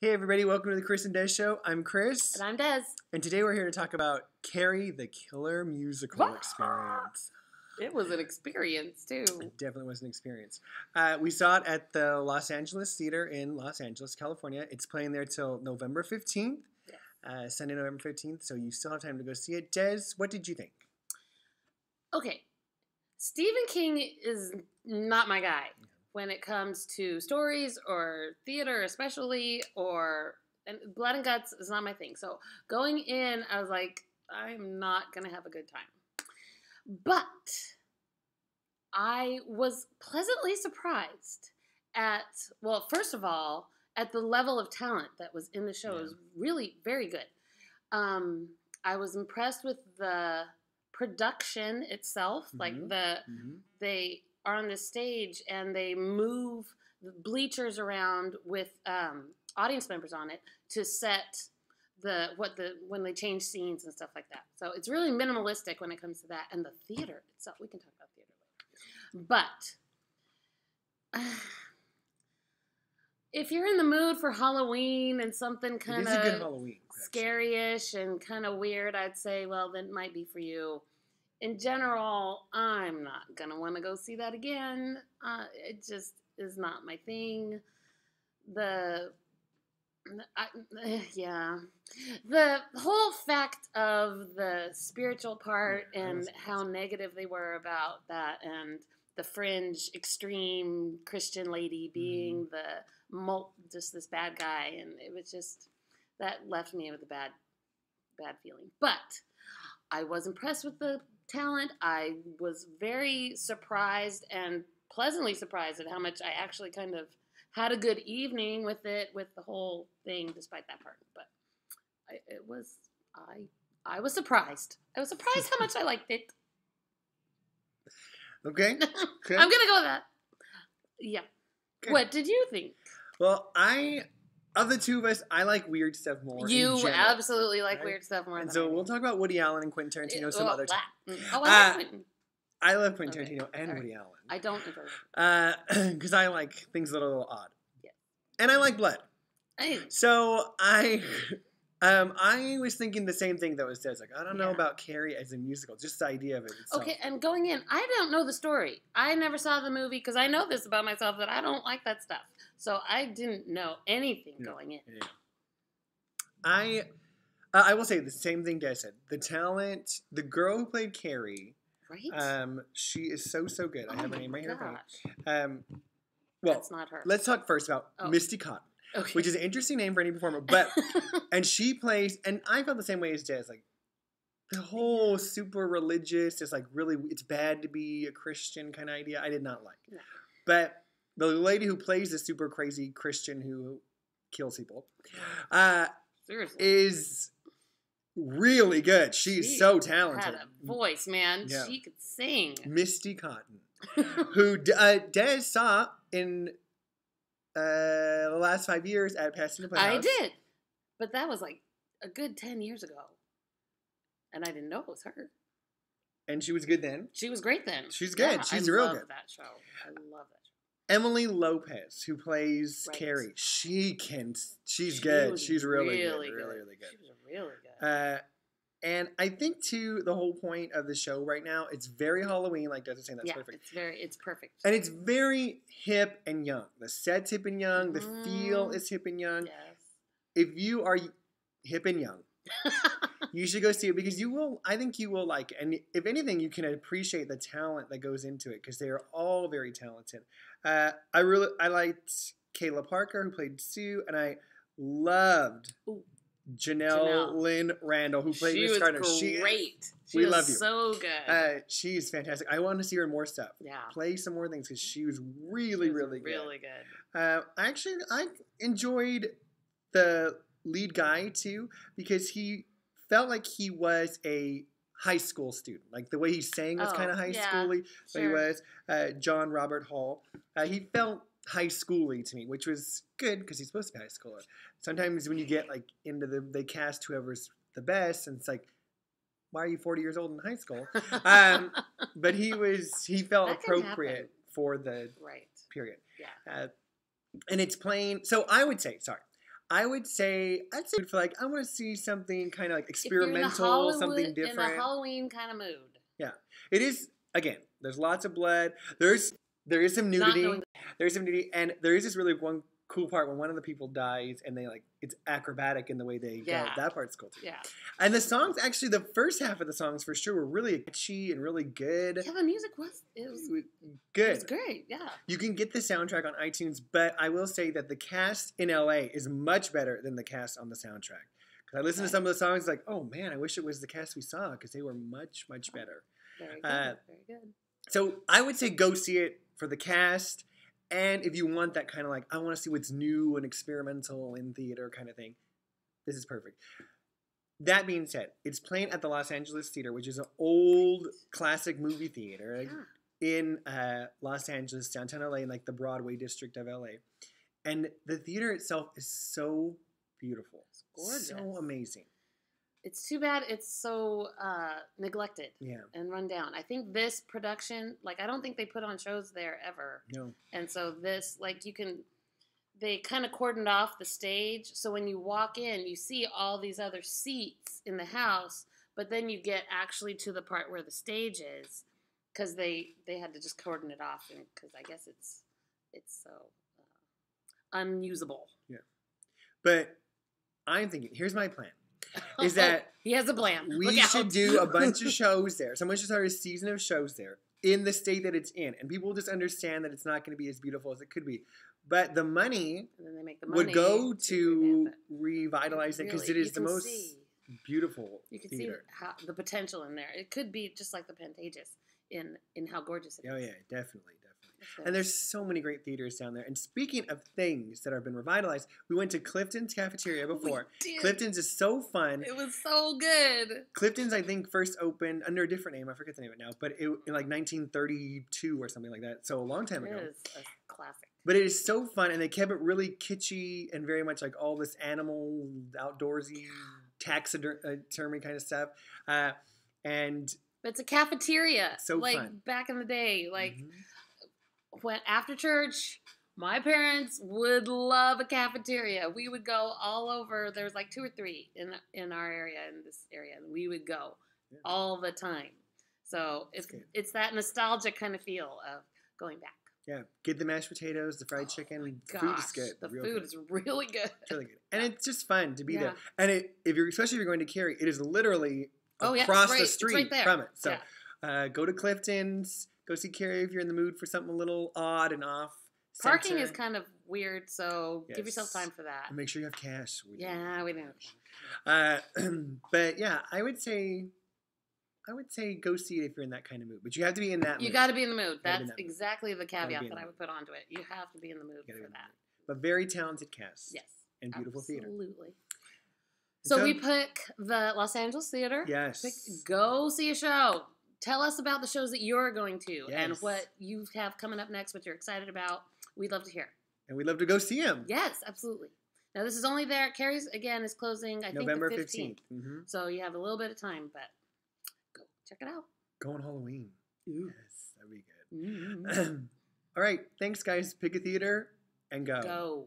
Hey everybody, welcome to the Chris and Des Show. I'm Chris. And I'm Des. And today we're here to talk about Carrie, the Killer Musical Experience. It was an experience, too. It definitely was an experience. We saw it at the Los Angeles Theater in Los Angeles, California. It's playing there till November 15th, Sunday, November 15th, so you still have time to go see it. Des, what did you think? Okay. Stephen King is not my guy when it comes to stories or theater especially, and blood and guts is not my thing. So going in, I was like, I'm not going to have a good time. But I was pleasantly surprised at, well, first of all, at the level of talent that was in the show. It was really very good. I was impressed with the production itself, like they are on the stage and they move the bleachers around with audience members on it to set when they change scenes and stuff like that. So it's really minimalistic when it comes to that, and the theater itself. We can talk about theater later, but if you're in the mood for Halloween and something kind of scary-ish and kind of weird, I'd say, well, then it might be for you. In general, I'm not going to want to go see that again. It just is not my thing. The whole fact of the spiritual part and how negative they were about that, and the fringe extreme Christian lady being just this bad guy, and it was just, that left me with a bad feeling. But I was impressed with the talent. I was very surprised and pleasantly surprised at how much I actually kind of had a good evening with it, with the whole thing, despite that part. But I was surprised. I was surprised how much I liked it. Okay. I'm going to go with that. Yeah. Good. What did you think? Well, of the two of us, I like weird stuff more. You absolutely like weird stuff more. And so we'll talk about Woody Allen and Quentin Tarantino some other time. Oh, I like Quentin. I love Quentin Tarantino and Woody Allen. I don't enjoy because I like things that are a little odd. Yeah. And I like blood. So I was thinking the same thing that was said. Like, I don't know about Carrie as a musical, just the idea of it itself. Okay, and going in, I don't know the story. I never saw the movie because I know this about myself, that I don't like that stuff. So I didn't know anything going in. Yeah. I will say the same thing Des said. The talent, the girl who played Carrie, right? She is so good. I have her name right here. Well, that's not her. Let's talk first about Misty Cotton, which is an interesting name for any performer. But and she plays, and I felt the same way as Des. Like the whole super religious, it's like really, it's bad to be a Christian kind of idea. I did not like. No. But the lady who plays the super crazy Christian who kills people, is really good. She's so talented. Had a voice, man. Yeah. She could sing. Misty Cotton, who Des saw in the last 5 years at Pasadena Playhouse. I did, but that was like a good 10 years ago, and I didn't know it was her. And she was good then. She was great then. She's good. Yeah, She's real good. I love that show. Emily Lopez, who plays Carrie, she's good. She's really good. Really good. She was really good. And I think too, the whole point of the show right now, it's very Halloween, like Des was saying, that's perfect. It's perfect. And it's very hip and young. The set's hip and young. The feel is hip and young. Yes. If you are hip and young, you should go see it, because I think you will like it. And if anything, you can appreciate the talent that goes into it, because they are all very talented. I liked Kayla Parker, who played Sue, and I loved Janelle Lynn Randall, who played Miss Carter. She was great. We love you. So good. She's fantastic. I want to see her in more stuff. Yeah. Play some more things, because she was really good. Really good. I enjoyed the lead guy too, because he felt like he was a high school student. Like the way he sang was kind of high schooly. Sure. But he was John Robert Hall. He felt high schooly to me, which was good because he's supposed to be high schooler. Sometimes when you get like into they cast whoever's the best, and it's like, why are you 40 years old in high school? But he felt appropriate for the period. Yeah. And it's playing. So I would say, I would say for like I want to see something kind of like experimental, something different. In a Halloween kind of mood. Yeah, it is. Again, there's lots of blood. There is some nudity. There's some nudity, and there is this really one cool part when one of the people dies, and they like it's acrobatic in the way they go. That part's cool too. Yeah. And the songs, actually, the first half of the songs for sure were really catchy and really good. Yeah, the music was good. It was great. Yeah. You can get the soundtrack on iTunes, but I will say that the cast in LA is much better than the cast on the soundtrack. Because I listened to some of the songs, like, oh man, I wish it was the cast we saw because they were much better. Very good. Very good. So I would say go see it for the cast. And if you want that kind of like, I want to see what's new and experimental in theater kind of thing, this is perfect. That being said, it's playing at the Los Angeles Theater, which is an old classic movie theater in Los Angeles, downtown LA, in like the Broadway district of LA. And the theater itself is so beautiful. It's gorgeous. So amazing. It's too bad it's so neglected and run down. I think this production, like, I don't think they put on shows there ever. No. And so this, like, they kind of cordoned off the stage. So when you walk in, you see all these other seats in the house, but then you get actually to the part where the stage is because they had to just cordon it off because I guess it's so unusable. Yeah. But I'm thinking, here's my plan. Is that he has a plan. We should do a bunch of shows there. Someone should start a season of shows there in the state that it's in. And people will just understand that it's not going to be as beautiful as it could be. But the money, would go to revitalize it because it is the most beautiful You can theater. see the potential in there. It could be just like the Pantages in how gorgeous it is. Oh, yeah, definitely. And there's so many great theaters down there. And speaking of things that have been revitalized, we went to Clifton's Cafeteria before. Clifton's is so fun. It was so good. Clifton's, I think, first opened under a different name. I forget the name of it now. But in like 1932 or something like that. So a long time ago. It is a classic. But it is so fun. And they kept it really kitschy and very much like all this animal, outdoorsy, taxidermy kind of stuff. But it's a cafeteria. So like fun. Back in the day. Like... When after church, my parents would love a cafeteria. We would go all over. There's like 2 or 3 in our area, in this area, and we would go all the time. So it's that nostalgic kind of feel of going back. Yeah, get the mashed potatoes, the fried chicken. Gosh, food is good. The food is really good. It's really good, and it's just fun to be there. And especially if you're going to Carrie, it is literally across the street from it. So go to Clifton's. Go see Carrie if you're in the mood for something a little odd and off. Parking is kind of weird, so give yourself time for that. And make sure you have cash. We don't. But yeah, I would say go see it if you're in that kind of mood. But you have to be in that mood. You got to be in the mood. That's exactly the caveat that I would put onto it. You have to be in the mood for that. But very talented cast. Yes. And beautiful theater. Absolutely. So we pick the Los Angeles Theater. Yes. Go see a show. Tell us about the shows that you're going to and what you have coming up next, what you're excited about. We'd love to hear. And we'd love to go see them. Yes, absolutely. Now, this is only there. Carrie's, again, is closing, I think, November the 15th. Mm-hmm. So you have a little bit of time, but go check it out. Go on Halloween. Ooh. Yes, that'd be good. Mm-hmm. All right. Thanks, guys. Pick a theater and go. Go.